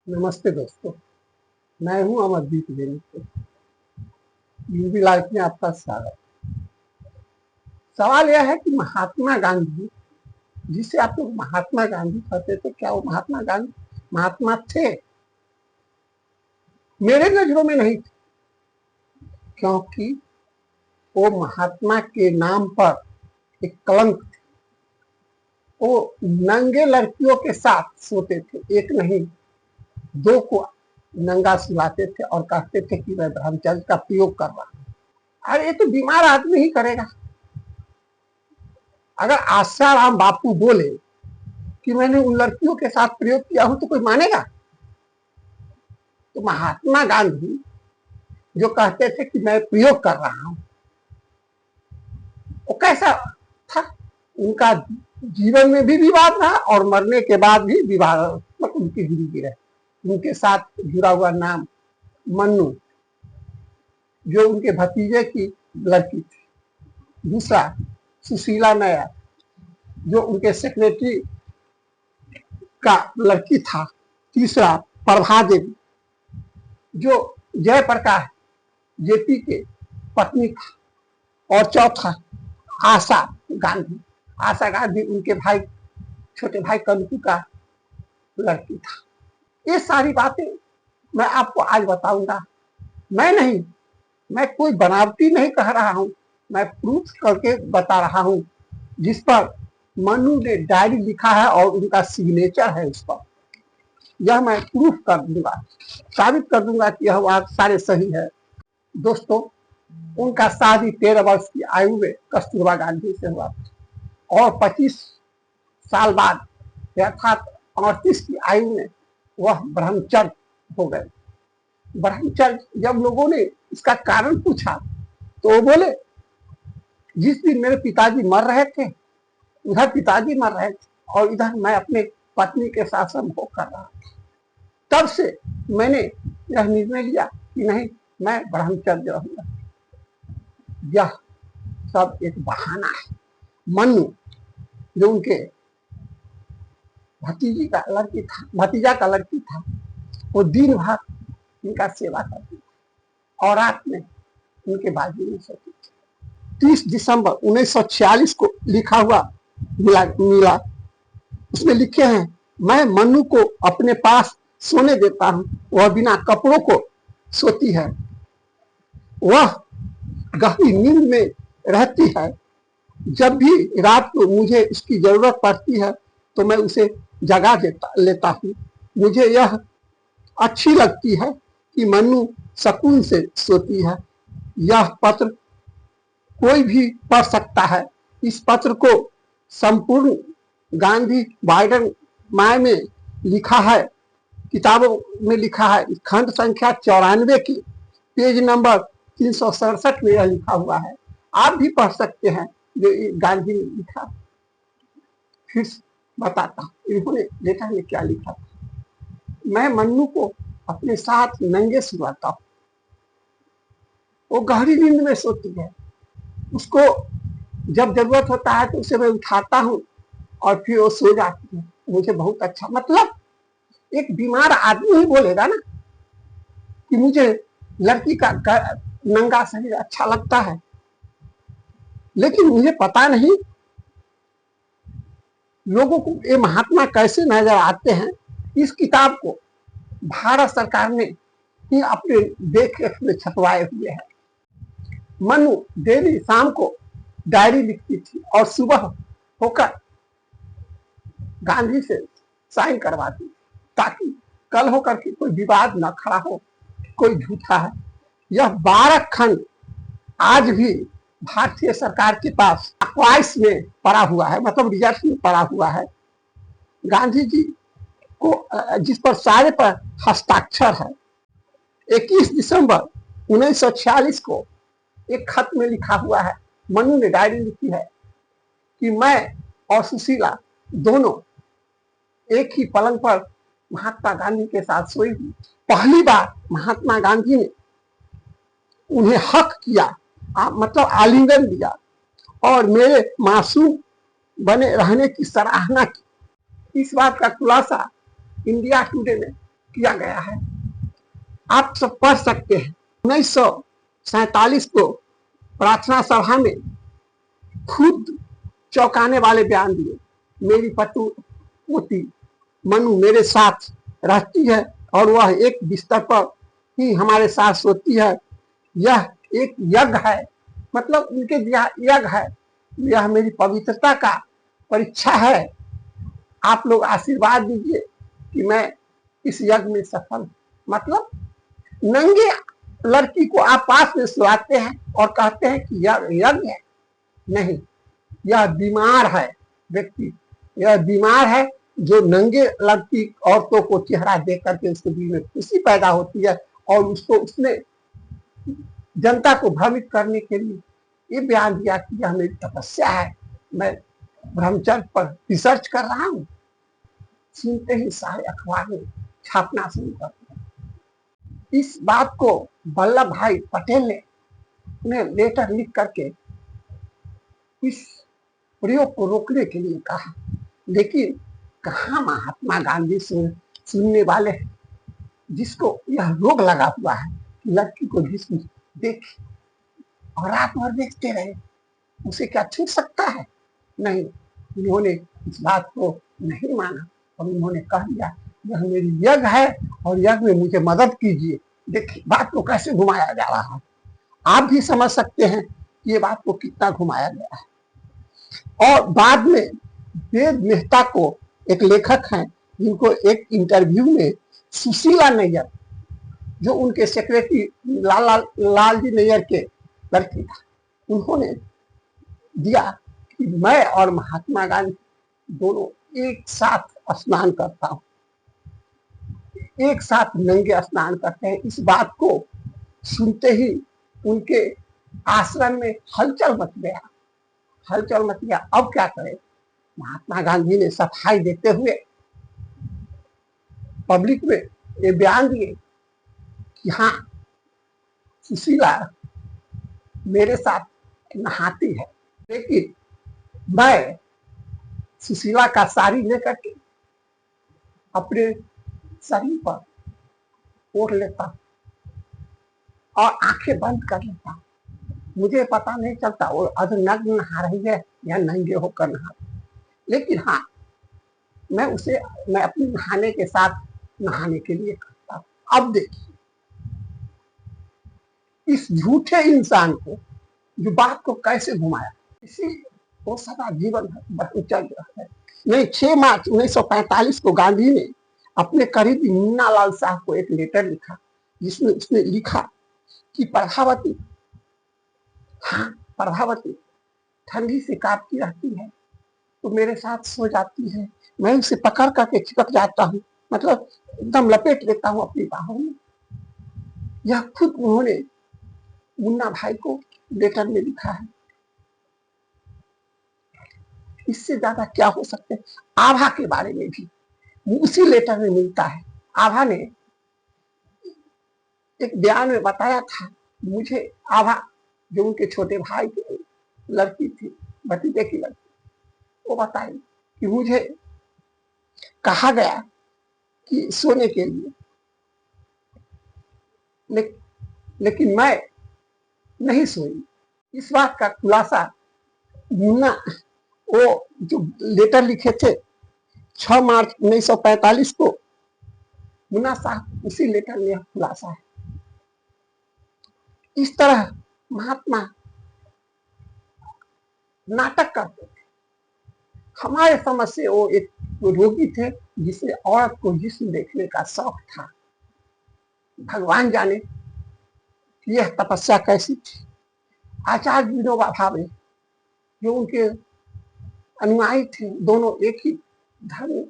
नमस्ते दोस्तों, मैं हूं अमरदीप जैन। यूवी लाइफ में आपका स्वागत। सवाल यह है कि महात्मा गांधी, जिसे आप लोग महात्मा गांधी कहते थे, क्या वो महात्मा गांधी महात्मा थे? मेरे नजरों में नहीं थे, क्योंकि वो महात्मा के नाम पर एक कलंक थे। वो नंगे लड़कियों के साथ सोते थे, एक नहीं दो को नंगा सुलाते थे और कहते थे कि मैं ब्रह्मचर्य का प्रयोग कर रहा हूं। अरे ये तो बीमार आदमी ही करेगा। अगर आसाराम बापू बोले कि मैंने उन लड़कियों के साथ प्रयोग किया हूं तो कोई मानेगा? तो महात्मा गांधी जो कहते थे कि मैं प्रयोग कर रहा हूं, वो कैसा था? उनका जीवन में भी विवाद रहा और मरने के बाद भी विवाद उनकी जिंदगी रहे। उनके साथ जुड़ा हुआ नाम मन्नू, जो उनके भतीजे की लड़की थी। दूसरा सुशीला नायर, जो उनके सेक्रेटरी का लड़की था। तीसरा प्रभा देवी, जो जयप्रकाश जेपी के पत्नी था। और चौथा आशा गांधी। आशा गांधी उनके भाई, छोटे भाई कंकू का लड़की था। ये सारी बातें मैं आपको आज बताऊंगा। मैं नहीं, मैं कोई बनावटी नहीं कह रहा हूं, मैं प्रूफ करके बता रहा हूं, जिस पर मनु ने डायरी लिखा है और उनका सिग्नेचर है उस पर। यह मैं प्रूफ कर दूंगा, साबित कर दूंगा कि यह बात सारे सही है। दोस्तों, उनका शादी 13 वर्ष की आयु में कस्तूरबा गांधी से हुआ और 25 साल बाद अर्थात 38 की आयु में वह ब्रह्मचर्य हो गए। ब्रह्मचर्य जब लोगों ने इसका कारण पूछा तो वो बोले, जिस दिन मेरे पिताजी मर रहे थे, उधर पिताजी मर रहे थे और इधर मैं अपने पत्नी के साथ संभोग कर रहा था। तब से मैंने यह निर्णय लिया कि नहीं, मैं ब्रह्मचर्य रहूंगा। यह सब एक बहाना है। मनु, जो उनके भतीजा का लड़की था, वो दिन भर इनका सेवा करती थी और रात में उनके बाजू में सोती थी। 30 दिसंबर 1946 को लिखा हुआ मिला। उसमें लिखे हैं, मैं मनु को अपने पास सोने देता हूं, वह बिना कपड़ों को सोती है। वह गहरी नींद में रहती है। जब भी रात को मुझे उसकी जरूरत पड़ती है तो मैं उसे जगा लेता हूँ। मुझे यह अच्छी लगती है कि मनु सुकून से सोती है। यह पत्र कोई भी पढ़ सकता है। इस पत्र को संपूर्ण गांधी बाइडन माय में लिखा है, किताबों में लिखा है। खंड संख्या 94 की पेज नंबर 367 में यह लिखा हुआ है। आप भी पढ़ सकते हैं जो गांधी ने लिखा। फिर बताता हूं इन्होंने लेटर में क्या लिखा था। मैं मन्नू को अपने साथ नंगे सुलाता हूं, वो गहरी नींद में सोती है। उसको जब जरूरत होता है तो उसे मैं उठाता हूं और फिर वो सो जाती है। मुझे बहुत अच्छा, मतलब एक बीमार आदमी ही बोलेगा ना कि मुझे लड़की का नंगा शरीर अच्छा लगता है। लेकिन मुझे पता नहीं लोगों को ये महात्मा कैसे नजर आते हैं। इस किताब को भारत सरकार ने ही अपने देख रेख में छपवाए हुए है। मनु डेली शाम को डायरी लिखती थी और सुबह होकर गांधी से साइन करवाती, ताकि कल होकर के कोई विवाद न खड़ा हो, कोई झूठा है। यह 12 खंड आज भी भारतीय सरकार के पास अक्वाइस में पड़ा हुआ है, मतलब रिजर्व में पड़ा हुआ है। गांधी जी को जिस पर सारे पर हस्ताक्षर है। 21 दिसंबर 1946 को एक खत में लिखा हुआ है, मनु ने डायरी लिखी है कि मैं और सुशीला दोनों एक ही पलंग पर महात्मा गांधी के साथ सोई थी। पहली बार महात्मा गांधी ने उन्हें हक किया, मतलब आलिंगन दिया और मेरे मासूम बने रहने की सराहना की। इस बात का खुलासा इंडिया टुडे में किया गया है। आप सब पढ़ सकते हैं। 1947 को प्रार्थना सभा में खुद चौंकाने वाले बयान दिए। मेरी पोती मनु मेरे साथ रहती है और वह एक बिस्तर पर ही हमारे साथ सोती है। यह एक यज्ञ है, मतलब उनके यज्ञ है। यह मेरी पवित्रता का परीक्षा है। आप लोग आशीर्वाद दीजिए कि मैं इस यज्ञ में सफल। मतलब नंगे लड़की को आप पास में सुलाते हैं और कहते हैं कि यह यज्ञ है। नहीं, यह बीमार है व्यक्ति, यह बीमार है जो नंगे लड़की औरतों को चेहरा देख करके उसके दिल में खुशी पैदा होती है और उसको उसने जनता को भ्रमित करने के लिए ये बयान दिया कि यह मेरी तपस्या है, मैं ब्रह्मचर्य पर रिसर्च कर रहा हूं। सुनते ही सारे अखबार में छापना शुरू कर दिया। इस बात को वल्लभ भाई पटेल ने लेटर लिख करके इस प्रयोग को रोकने के लिए कहा, लेकिन कहाँ महात्मा गांधी सुनने वाले हैं, जिसको यह रोग लगा हुआ है कि लड़की को जिसम देखे और रात भर देखते रहे, उसे क्या छूट सकता है? नहीं, उन्होंने इस बात को नहीं माना और उन्होंने कह दिया यह मेरी यज्ञ है और यज्ञ में मुझे मदद कीजिए। देखिए बात को कैसे घुमाया जा रहा है, आप भी समझ सकते हैं ये बात को कितना घुमाया गया है। और बाद में वेद मेहता को एक लेखक हैं जिनको एक इंटरव्यू में सुशीला नैयर, जो उनके सेक्रेटरी लालजी नैयर के लड़की था, उन्होंने दिया कि मैं और महात्मा गांधी दोनों एक साथ स्नान करता हूं, एक साथ नंगे स्नान करते हैं। इस बात को सुनते ही उनके आश्रम में हलचल मच गया, हलचल मच गया। अब क्या करें? महात्मा गांधी ने सफाई देते हुए पब्लिक में ये बयान दिए कि हाँ, सुशीला मेरे साथ नहाती है, लेकिन मैं सुशीला का साड़ी लेकर के अपने शरीर पर ओढ़ लेता और आंखें बंद कर लेता। मुझे पता नहीं चलता वो अर्धनग्न नहा रही है या नंगे होकर नहा रही है। लेकिन हाँ, मैं अपने नहाने के साथ नहाने के लिए करता हूं। अब देखिए इस झूठे इंसान को जो बात को कैसे घुमाया, इसी वो सदा जीवन ब्रह्मचर्य है। नहीं, 6 मार्च 1945 को गांधी ने अपने करीबी मुन्ना लाल साहब को एक लेटर लिखा, जिसमें उसने लिखा कि प्रभावती, हाँ प्रभावती ठंडी से कांपती रहती है तो मेरे साथ सो जाती है, मैं उसे पकड़ करके चिपक जाता हूँ, मतलब एकदम लपेट लेता हूँ अपनी बाहों में। यह खुद उन्होंने मुन्ना भाई को लेटर में लिखा है। इससे ज्यादा क्या हो सकते हैं? आभा के बारे में भी उसी लेटर में मिलता है। आभा ने एक बयान में बताया था, मुझे आभा जो उनके छोटे भाई की लड़की थी, भतीजे की लड़की, वो बताई कि मुझे कहा गया कि सोने के लिए, लेकिन मैं नहीं सोई। इस बात का खुलासा मुन्ना, वो जो लेटर लिखे थे 6 मार्च 1945 को, मुन्ना साहब उसी लेटर में खुलासा है। इस तरह महात्मा नाटक करते थे। हमारे समझ से वो एक रोगी थे जिसे औरत को जिस्म देखने का शौक था। भगवान जाने यह तपस्या कैसी थी। आचार्य विनोबा भावे जो उनके अनुयायी थे, दोनों एक ही धर्म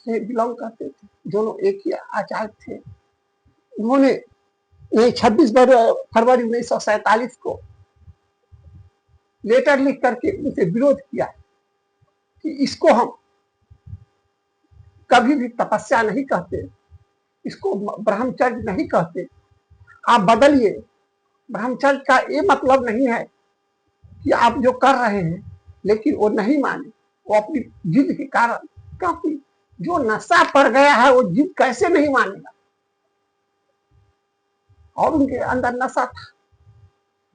से बिलोंग करते थे, दोनों एक ही आचार्य थे। उन्होंने 26 फरवरी 1947 को लेटर लिख करके उनसे विरोध किया कि इसको हम कभी भी तपस्या नहीं कहते, इसको ब्रह्मचर्य नहीं कहते, आप बदलिए। ब्रह्मचर्य का ये मतलब नहीं है कि आप जो कर रहे हैं, लेकिन वो नहीं माने, वो अपनी जिद के कारण, क्योंकि जो नशा पड़ गया है वो जिद कैसे नहीं मानेगा। और उनके अंदर नशा था,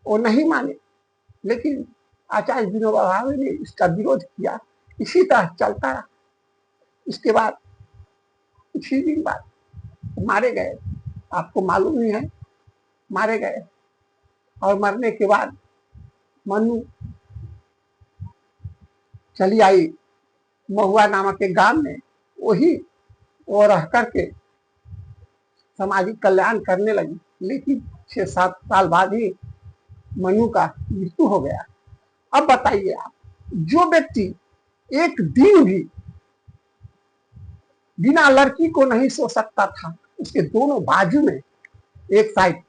वो नहीं माने, लेकिन आचार्य विनोबा भावे ने इसका विरोध किया, इसी तरह चलता रहा। इसके बाद कुछ ही दिन बाद मारे गए, आपको मालूम ही है, मारे गए। और मरने के बाद मनु चली आई महुआ नामक एक गांव में, वही वो रह करके सामाजिक कल्याण करने लगी। लेकिन 6-7 साल बाद ही मनु का मृत्यु हो गया। अब बताइए आप, जो व्यक्ति एक दिन भी बिना लड़की को नहीं सो सकता था, उसके दोनों बाजू में, एक साइड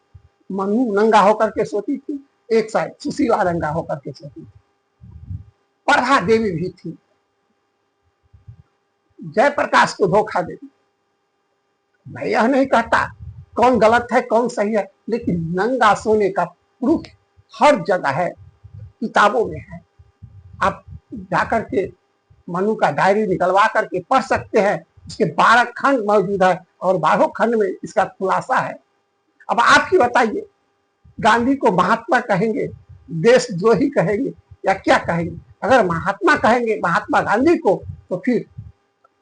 मनु नंगा होकर के सोती थी, एक साइड सुशीला नंगा होकर के सोती थी। प्रभा देवी भी थी, जयप्रकाश को धोखा देती। मैं यह नहीं कहता कौन गलत है कौन सही है, लेकिन नंगा सोने का प्रूफ हर जगह है, किताबों में है। आप जाकर के मनु का डायरी निकलवा करके पढ़ सकते हैं, इसके 12 खंड मौजूद है और 12 खंड में इसका खुलासा है। अब आप ही बताइए, गांधी को महात्मा कहेंगे, देशद्रोही कहेंगे या क्या कहेंगे? अगर महात्मा कहेंगे महात्मा गांधी को, तो फिर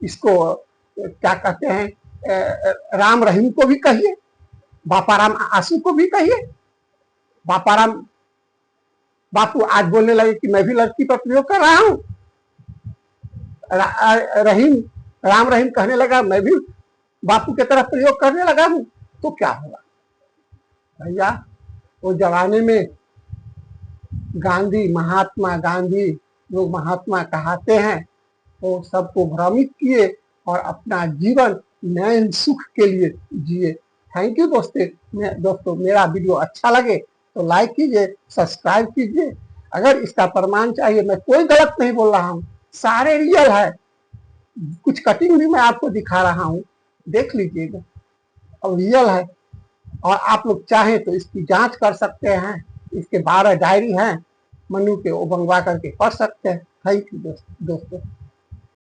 इसको क्या कहते हैं, राम रहीम को भी कहिए, बापाराम आंसू को भी कहिए। बापाराम बापू आज बोलने लगे कि मैं भी लड़की पर प्रयोग कर रहा हूं। रहीम राम रहीम कहने लगा मैं भी बापू की तरफ प्रयोग करने लगा हूं, तो क्या होगा भैया? वो जमाने में गांधी महात्मा गांधी लोग महात्मा कहते हैं, वो सबको भ्रमित किए और अपना जीवन नैन सुख के लिए जिए। थैंक यू दोस्तों, मेरा वीडियो अच्छा लगे तो लाइक कीजिए, सब्सक्राइब कीजिए। अगर इसका प्रमाण चाहिए, मैं कोई गलत नहीं बोल रहा हूँ, सारे रियल है, कुछ कटिंग भी मैं आपको दिखा रहा हूँ, देख लीजिएगा, और रियल है। और आप लोग चाहें तो इसकी जांच कर सकते हैं, इसके 12 डायरी हैं मनु के, वो मंगवा करके पढ़ सकते हैं। थैंक यू दोस्तों।